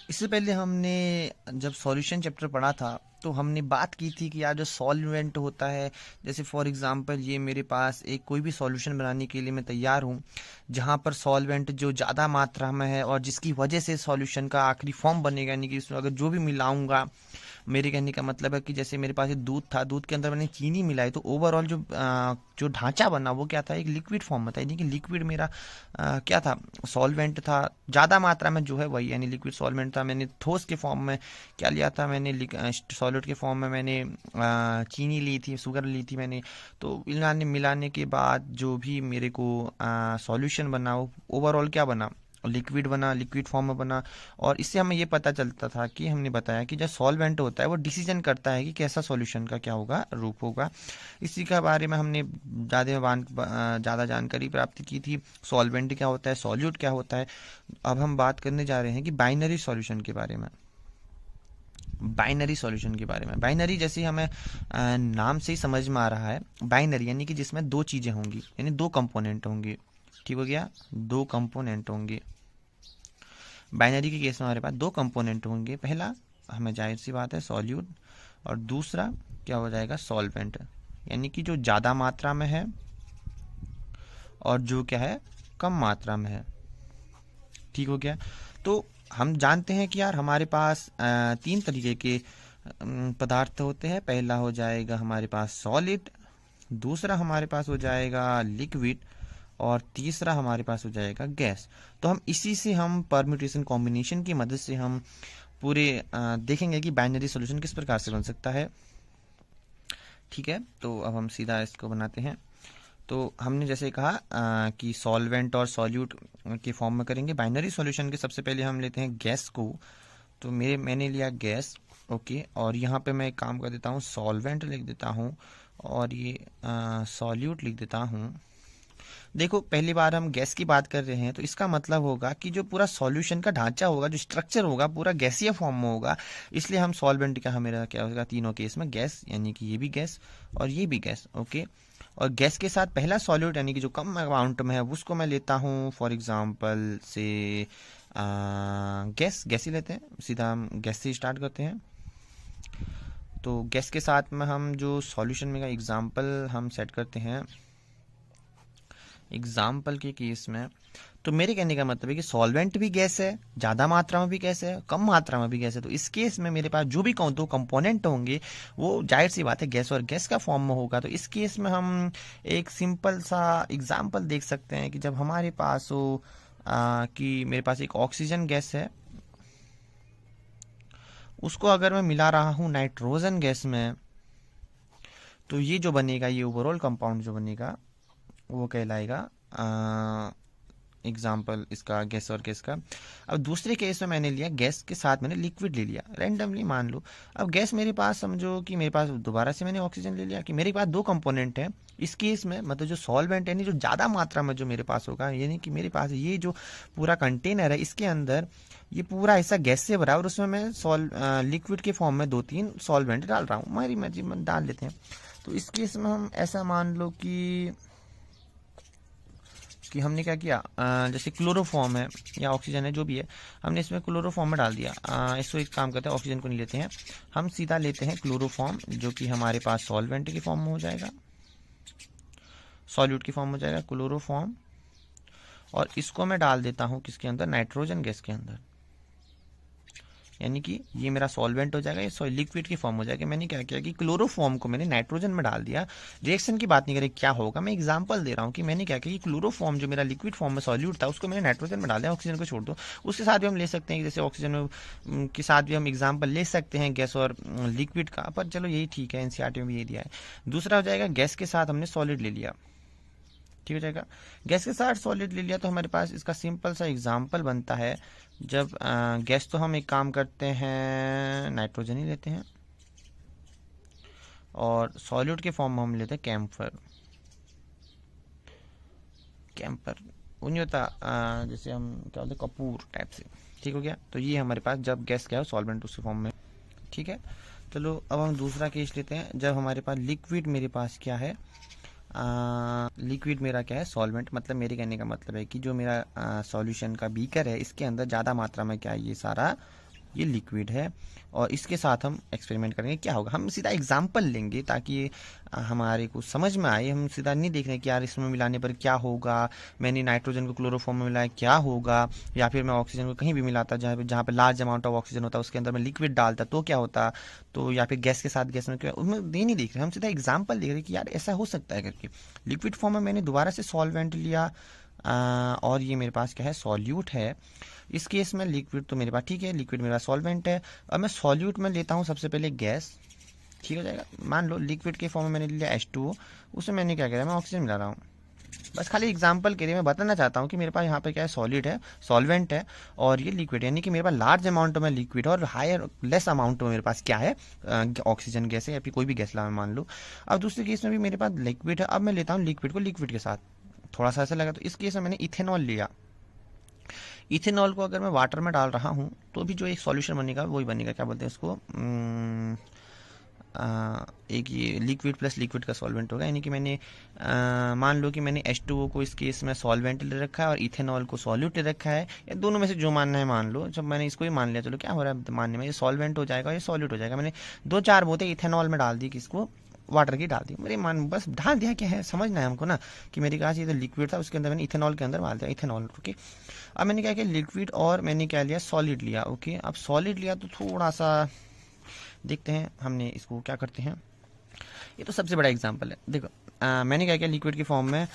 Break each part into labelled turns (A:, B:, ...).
A: इससे पहले हमने जब सॉल्यूशन चैप्टर पढ़ा था तो हमने बात की थी कि यार जो सॉल्वेंट होता है, जैसे फॉर एग्जांपल ये मेरे पास एक कोई भी सॉल्यूशन बनाने के लिए मैं तैयार हूँ, जहाँ पर सॉल्वेंट जो ज़्यादा मात्रा में है और जिसकी वजह से सॉल्यूशन का आखिरी फॉर्म बनेगा, यानी कि इसमें अगर जो भी मिलाऊंगा, मेरे कहने का मतलब है कि जैसे मेरे पास एक दूध था, दूध के अंदर मैंने चीनी मिलाई तो ओवरऑल जो ढांचा बना वो क्या था, एक लिक्विड फॉर्म में था। यानी कि लिक्विड मेरा क्या था, सॉल्वेंट था, ज़्यादा मात्रा में जो है वही, यानी लिक्विड सॉल्वेंट था। मैंने ठोस के फॉर्म में क्या लिया था, मैंने सॉलिड के फॉर्म में मैंने चीनी ली थी, शुगर ली थी मैंने। तो मिलाने मिलाने के बाद जो भी मेरे को सॉल्यूशन बना वो ओवरऑल क्या बना, लिक्विड बना, लिक्विड फॉर्म में बना। और इससे हमें ये पता चलता था कि हमने बताया कि जो सॉल्वेंट होता है वो डिसीजन करता है कि कैसा सॉल्यूशन का क्या होगा, रूप होगा। इसी के बारे में हमने ज़्यादा जानकारी प्राप्त की थी। सॉल्वेंट क्या होता है, सॉल्यूट क्या होता है। अब हम बात करने जा रहे हैं कि बाइनरी सॉल्यूशन के बारे में। बाइनरी सॉल्यूशन के बारे में, बाइनरी जैसे हमें नाम से ही समझ में आ रहा है, बाइनरी यानी कि जिसमें दो चीज़ें होंगी, यानी दो कंपोनेंट होंगे। ठीक हो गया, दो कंपोनेंट होंगे। बाइनरी के केस में हमारे पास दो कंपोनेंट होंगे, पहला हमें जाहिर सी बात है सॉल्यूट, और दूसरा क्या हो जाएगा, सॉल्वेंट। यानी कि जो ज़्यादा मात्रा में है और जो क्या है, कम मात्रा में है। ठीक हो गया। तो हम जानते हैं कि यार हमारे पास तीन तरीके के पदार्थ होते हैं। पहला हो जाएगा हमारे पास सॉलिड, दूसरा हमारे पास हो जाएगा लिक्विड, और तीसरा हमारे पास हो जाएगा गैस। तो हम इसी से हम परम्यूटेशन कॉम्बिनेशन की मदद से हम पूरे देखेंगे कि बाइनरी सॉल्यूशन किस प्रकार से बन सकता है। ठीक है, तो अब हम सीधा इसको बनाते हैं। तो हमने जैसे कहा कि सॉल्वेंट और सॉल्यूट के फॉर्म में करेंगे बाइनरी सॉल्यूशन के। सबसे पहले हम लेते हैं गैस को। तो मैंने लिया गैस, ओके। और यहाँ पे मैं एक काम कर देता हूँ, सॉल्वेंट लिख देता हूँ और ये सॉल्यूट लिख देता हूँ। देखो, पहली बार हम गैस की बात कर रहे हैं तो इसका मतलब होगा कि जो पूरा सॉल्यूशन का ढांचा होगा, जो स्ट्रक्चर होगा, पूरा गैसीय फॉर्म में होगा। इसलिए हम सॉल्वेंट का मेरा क्या होगा, तीनों केस में गैस, यानी कि ये भी गैस और ये भी गैस, ओके। और गैस के साथ पहला सॉल्यूट यानी कि जो कम अमाउंट में है उसको मैं लेता हूँ, फॉर एग्जांपल से गैस ही लेते हैं, सीधा हम गैस से स्टार्ट करते हैं। तो गैस के साथ में हम जो सॉल्यूशन में का एग्जांपल हम सेट करते हैं, एग्जाम्पल के केस में, तो मेरे कहने का मतलब है कि सॉल्वेंट भी गैस है, ज़्यादा मात्रा में भी गैस है, कम मात्रा में भी गैस है। तो इस केस में मेरे पास जो भी दो कंपोनेंट होंगे वो जाहिर सी बात है गैस और गैस का फॉर्म में होगा। तो इस केस में हम एक सिंपल सा एग्जाम्पल देख सकते हैं कि जब हमारे पास हो कि मेरे पास एक ऑक्सीजन गैस है, उसको अगर मैं मिला रहा हूँ नाइट्रोजन गैस में, तो ये जो बनेगा, ये ओवरऑल कंपाउंड जो बनेगा वो कहलाएगा एग्जाम्पल इसका गैस और गैस का। अब दूसरे केस में मैंने लिया गैस के साथ मैंने लिक्विड ले लिया रैंडमली, मान लो। अब गैस मेरे पास, समझो कि मेरे पास दोबारा से मैंने ऑक्सीजन ले लिया, कि मेरे पास दो कंपोनेंट है। इस केस में मतलब जो सॉल्वेंट यानी जो ज़्यादा मात्रा में जो मेरे पास होगा, यानी कि मेरे पास ये जो पूरा कंटेनर है इसके अंदर ये पूरा ऐसा गैस से भरा है और उसमें मैं लिक्विड के फॉर्म में दो तीन सॉल्वेंट डाल रहा हूँ, हमारी मर्जी में डाल लेते हैं। तो इस केस में हम ऐसा मान लो कि हमने क्या किया, जैसे क्लोरोफॉर्म है या ऑक्सीजन है जो भी है, हमने इसमें क्लोरोफॉर्म में डाल दिया। इसको एक काम करते हैं, ऑक्सीजन को नहीं लेते हैं, हम सीधा लेते हैं क्लोरोफॉर्म, जो कि हमारे पास सॉल्वेंट के फॉर्म में हो जाएगा, सॉल्यूट की फॉर्म हो जाएगा क्लोरोफॉर्म। और इसको मैं डाल देता हूँ किसके अंदर, नाइट्रोजन गैस के अंदर। यानी कि ये मेरा सॉल्वेंट हो जाएगा, ये लिक्विड की फॉर्म हो जाएगा। मैंने क्या किया कि क्लोरोफॉर्म को मैंने नाइट्रोजन में डाल दिया। रिएक्शन की बात नहीं करें क्या होगा, मैं एग्जांपल दे रहा हूँ कि मैंने क्या किया कि क्लोरोफॉर्म जो मेरा लिक्विड फॉर्म में सॉल्यूट था उसको मैंने नाइट्रोजन में डाल दिया। ऑक्सीजन को छोड़ दो, उसके साथ भी हम ले सकते हैं, जैसे ऑक्सीजन के साथ भी हम एग्जाम्पल ले सकते हैं गैस और लिक्विड का, पर चलो यही ठीक है, एनसीईआरटी में भी ये दिया है। दूसरा हो जाएगा गैस के साथ हमने सॉलिड ले लिया, ठीक हो जाएगा। गैस के साथ सॉलिड ले लिया तो हमारे पास इसका सिंपल सा एग्जांपल बनता है, जब गैस तो हम एक काम करते हैं नाइट्रोजन ही लेते हैं, और सॉलिड के फॉर्म में हम लेते हैं कैम्फर। कैम्पर वो नहीं होता, जैसे हम क्या बोलते हैं, कपूर टाइप से। ठीक हो गया। तो ये हमारे पास जब गैस क्या हो, सॉल्वेंट उसके फॉर्म में। ठीक है, चलो अब हम दूसरा केस लेते हैं, जब हमारे पास लिक्विड, मेरे पास क्या है, लिक्विड मेरा क्या है, सॉल्वेंट। मतलब मेरे कहने का मतलब है कि जो मेरा सॉल्यूशन का बीकर है इसके अंदर ज़्यादा मात्रा में क्या है, ये सारा ये लिक्विड है, और इसके साथ हम एक्सपेरिमेंट करेंगे क्या होगा। हम सीधा एग्जाम्पल लेंगे ताकि हमारे को समझ में आए। हम सीधा नहीं देख रहे कि यार इसमें मिलाने पर क्या होगा, मैंने नाइट्रोजन को क्लोरोफॉर्म में मिलाया क्या होगा, या फिर मैं ऑक्सीजन को कहीं भी मिलाता जहाँ पे लार्ज अमाउंट ऑफ ऑक्सीजन होता है उसके अंदर मैं लिक्विड डालता तो क्या होता, तो या फिर गैस के साथ गैस में क्या, उसमें ये नहीं देख रहे, हम सीधा एग्जाम्पल देख रहे कि यार ऐसा हो सकता है करके। लिक्विड फॉर्म में मैंने दोबारा से सॉल्वेंट लिया, और ये मेरे पास क्या है, सॉल्यूट है। इस केस में लिक्विड तो मेरे पास ठीक है, लिक्विड मेरा सॉल्वेंट है। अब मैं सॉल्यूट में लेता हूँ सबसे पहले गैस, ठीक हो जाएगा। मान लो लिक्विड के फॉर्म में मैंने लिया H2O, उसमें मैंने क्या किया, मैं ऑक्सीजन मिला रहा हूँ। बस खाली एग्जांपल के लिए मैं बताना चाहता हूँ कि मेरे पास यहाँ पे क्या है, सॉलिड है, सॉल्वेंट है, और ये लिक्विड, यानी कि मेरे पास लार्ज अमाउंट में लिक्विड और हायर लेस अमाउंट में मेरे पास क्या है, ऑक्सीजन गैस है या फिर कोई भी गैस ला मान लो। अब दूसरे केस में भी मेरे पास लिक्विड है, अब मैं लेता हूँ लिक्विड को लिक्विड के साथ, थोड़ा सा ऐसा लगा, तो इस केस में मैंने इथेनॉल लिया। इथेनॉल को अगर मैं वाटर में डाल रहा हूँ तो भी जो एक सॉल्यूशन बनेगा वही बनेगा, क्या बोलते हैं उसको, एक ये लिक्विड प्लस लिक्विड का सॉल्वेंट होगा। यानी कि मैंने मान लो कि मैंने H2O को इस केस में सॉल्वेंट ले रखा है और इथेनॉल को सॉल्यूट ले रखा है, या दोनों में से जो मानना है मान लो। जब मैंने इसको ही मान लिया, चलो क्या हो रहा है मानने में, ये सॉल्वेंट हो जाएगा, ये सॉल्यूट हो जाएगा। मैंने 2-4 बोतल इथेनॉल में डाल दी, किसको, वाटर की डाल दी, मेरे मान बस डाल दिया, क्या है समझना है हमको ना कि मेरे पास ये तो लिक्विड था, उसके अंदर मैंने इथेनॉल के अंदर डाल दिया इथेनॉल। ओके, अब मैंने क्या किया, लिक्विड और मैंने क्या लिया, सॉलिड लिया। ओके, अब सॉलिड लिया तो थोड़ा सा देखते हैं हमने इसको क्या करते हैं। ये तो सबसे बड़ा एग्जांपल है, देखो मैंने क्या किया, लिक्विड की फॉर्म में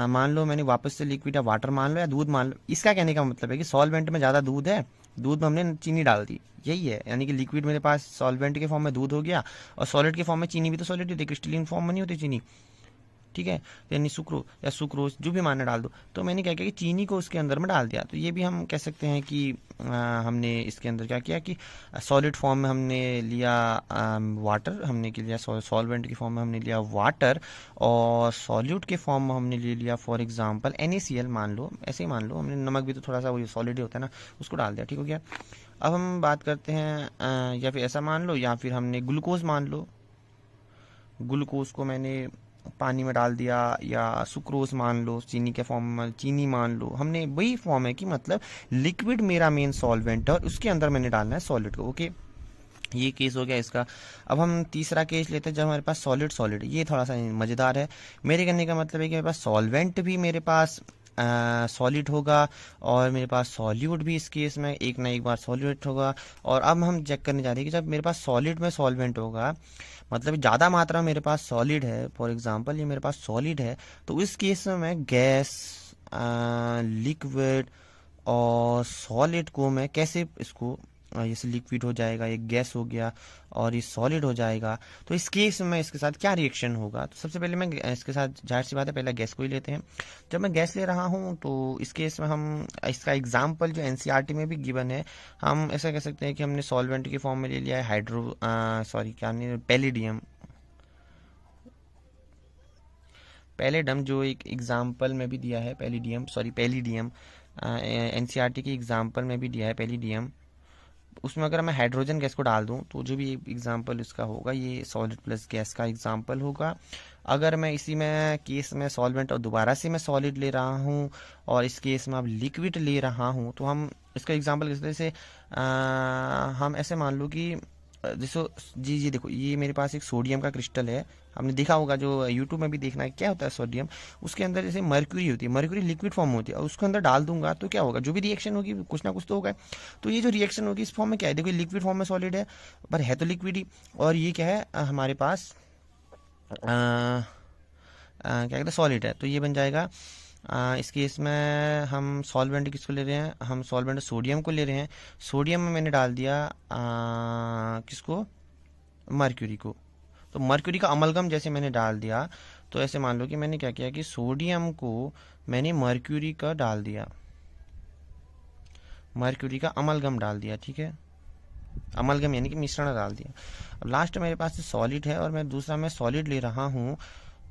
A: मान लो मैंने वापस से लिक्विड या वाटर मान लो या दूध मान लो। इसका कहने का मतलब है कि सॉल्वेंट में ज़्यादा दूध है, दूध में हमने चीनी डाल दी, यही है। यानी कि लिक्विड मेरे पास सॉल्वेंट के फॉर्म में दूध हो गया, और सॉलिड के फॉर्म में चीनी भी तो सॉलिड होती है, क्रिस्टलीन फॉर्म में नहीं होती चीनी, ठीक है, यानी सुक्रो या सुक्रोज जो भी मानना डाल दो। तो मैंने क्या किया कि चीनी को उसके अंदर में डाल दिया, तो ये भी हम कह सकते हैं कि हमने इसके अंदर क्या किया कि सॉलिड फॉर्म में हमने लिया वाटर, हमने के लिया सॉल्वेंट की फॉर्म में हमने लिया वाटर, और सॉल्यूट के फॉर्म में हमने ले लिया फॉर एग्जांपल NaCl मान लो, ऐसे ही मान लो, हमने नमक भी तो थोड़ा सा वही सॉलिड ही होता है ना, उसको डाल दिया, ठीक हो गया। अब हम बात करते हैं या फिर ऐसा मान लो, या फिर हमने ग्लूकोज मान लो, ग्लूकोज को मैंने पानी में डाल दिया, या सुक्रोज मान लो, चीनी के फॉर्म में चीनी मान लो, हमने वही फॉर्म है कि मतलब लिक्विड मेरा मेन सॉल्वेंट है और उसके अंदर मैंने डालना है सॉलिड को। ओके, ये केस हो गया इसका। अब हम तीसरा केस लेते हैं जब हमारे पास सॉलिड सॉलिड, ये थोड़ा सा मज़ेदार है। मेरे कहने का मतलब है कि मेरे पास सॉल्वेंट भी मेरे पास सॉलिड होगा, और मेरे पास सॉल्यूट भी इस केस में एक ना एक बार सॉल्यूट होगा। और अब हम चेक करने जा रहे हैं कि जब मेरे पास सॉलिड में सॉल्वेंट होगा, मतलब ज़्यादा मात्रा में मेरे पास सॉलिड है, फॉर एग्जांपल ये मेरे पास सॉलिड है, तो इस केस में मैं गैस, लिक्विड और सॉलिड को मैं कैसे इसको जैसे लिक्विड हो जाएगा, ये गैस हो गया और ये सॉलिड हो जाएगा, तो इस केस में इसके साथ क्या रिएक्शन होगा। तो सबसे पहले मैं इसके साथ, जाहिर सी बात है, पहले गैस को ही लेते हैं। जब मैं गैस ले रहा हूँ तो इस केस में हम इसका एग्जाम्पल जो NCERT में भी गिवन है, हम ऐसा कह सकते हैं कि हमने सॉल्वेंट की फॉर्म में ले लिया है क्या नहीं, पैलिडियम, पैलेडम, जो एक एग्जाम्पल में भी दिया है, पैलिडियम NCERT की एग्जाम्पल में भी दिया है पैलिडियम। उसमें अगर मैं हाइड्रोजन गैस को डाल दूं तो जो भी एग्जांपल इसका होगा, ये सॉलिड प्लस गैस का एग्जांपल होगा। अगर मैं इसी में केस में सॉल्वेंट और दोबारा से मैं सॉलिड ले रहा हूं, और इस केस में अब लिक्विड ले रहा हूं, तो हम इसका एग्जांपल किस तरह से हम ऐसे मान लो कि जैसे जी देखो, ये मेरे पास एक सोडियम का क्रिस्टल है, हमने देखा होगा, जो यूट्यूब में भी देखना है क्या होता है सोडियम, उसके अंदर जैसे मर्क्यूरी होती है, मर्क्यूरी लिक्विड फॉर्म होती है, और उसके अंदर डाल दूंगा तो क्या होगा, जो भी रिएक्शन होगी कुछ ना कुछ तो होगा। तो ये जो रिएक्शन होगी इस फॉर्म में क्या है, देखो लिक्विड फॉर्म में सॉलिड है, पर है तो लिक्विड ही, और ये क्या है हमारे पास क्या कहते हैं, सॉलिड है, तो ये बन जाएगा। इस केस में हम सॉल्वेंट किसको ले रहे हैं, हम सॉल्वेंट सोडियम को ले रहे हैं, सोडियम में मैंने डाल दिया किसको, मर्क्यूरी को, तो मर्क्यूरी का अमलगम जैसे मैंने डाल दिया, तो ऐसे मान लो कि मैंने क्या किया कि सोडियम को मैंने मर्क्यूरी का डाल दिया, मर्क्यूरी का अमलगम डाल दिया, ठीक है, अमलगम यानी कि मिश्रण डाल दिया। अब लास्ट मेरे पास सॉलिड है और मैं दूसरा मैं सॉलिड ले रहा हूँ,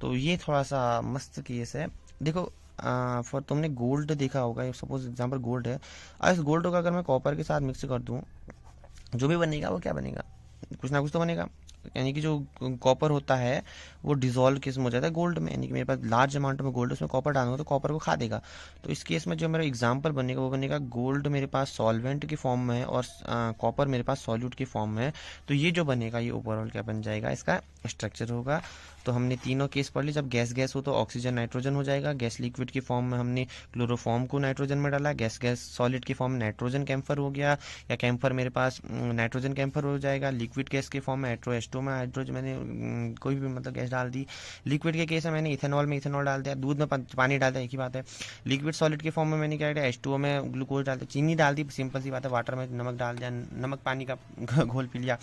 A: तो ये थोड़ा सा मस्त केस है। देखो फॉर तुमने गोल्ड देखा होगा, सपोज एग्जांपल गोल्ड है, और इस गोल्ड को अगर मैं कॉपर के साथ मिक्स कर दूं, जो भी बनेगा वो क्या बनेगा, कुछ ना कुछ तो बनेगा। यानी कि जो कॉपर होता है वो डिजोल्व किस में हो जाता है गोल्ड में, यानी कि मेरे पास लार्ज अमाउंट में गोल्ड, उसमें कॉपर डालूंगा तो कॉपर को खा देगा। तो इस केस में जो मेरा एग्जाम्पल बनेगा वो बनेगा गोल्ड मेरे पास सॉल्वेंट की फॉर्म में है और कॉपर मेरे पास सॉल्यूट की फॉर्म में है। तो ये जो बनेगा ये ओवरऑल क्या बन जाएगा, इसका स्ट्रक्चर होगा। तो हमने तीनों केस पढ़ ली। जब गैस गैस हो तो ऑक्सीजन नाइट्रोजन हो जाएगा, गैस लिक्विड की फॉर्म में हमने क्लोरोफॉर्म को नाइट्रोजन में डाला, गैस गैस सॉलिड की फॉर्म में नाइट्रोजन कैम्फर हो गया, या कैम्फर मेरे पास नाइट्रोजन कैम्फर हो जाएगा। लिक्विड गैस के फॉर्म में H2O में हाइड्रोजन मैंने कोई भी मतलब गैस डाल दी। लिक्विड के केस में मैंने इथेनॉल में इथेनॉल डाल दिया, दूध में पानी डाल दिया, एक ही बात है। लिक्विड सॉलिड के फॉर्म में मैंने क्या किया, H2O में ग्लूकोज डाल दिया, चीनी डाल दी, सिंपल सी बात है। वाटर में नमक डाल दिया, नमक पानी का घोल पी लिया।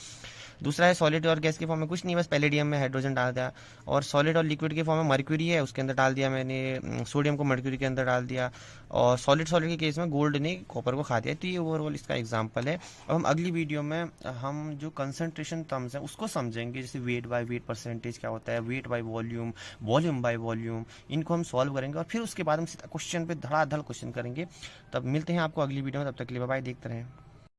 A: दूसरा है सॉलिड और गैस के फॉर्म में कुछ नहीं, बस पैलेडियम में हाइड्रोजन डाल दिया। और सॉलिड और लिक्विड के फॉर्म में मर्क्यूरी है, उसके अंदर डाल दिया मैंने, सोडियम को मर्क्यूरी के अंदर डाल दिया। और सॉलिड सॉलिड के केस में गोल्ड ने कॉपर को खा दिया। तो ये ओवरऑल इसका एग्जाम्पल है। अब हम अगली वीडियो में हम जो कंसंट्रेशन टर्म्स हैं उसको समझेंगे, जैसे वेट बाय वेट परसेंटेज क्या होता है, weight by volume, volume by volume, इनको हम सॉल्व करेंगे और फिर उसके बाद हम सीधा क्वेश्चन पे धड़ाधड़ क्वेश्चन करेंगे। तब मिलते हैं आपको अगली वीडियो में, तब तक के लिए बाय बाय, देखते रहें।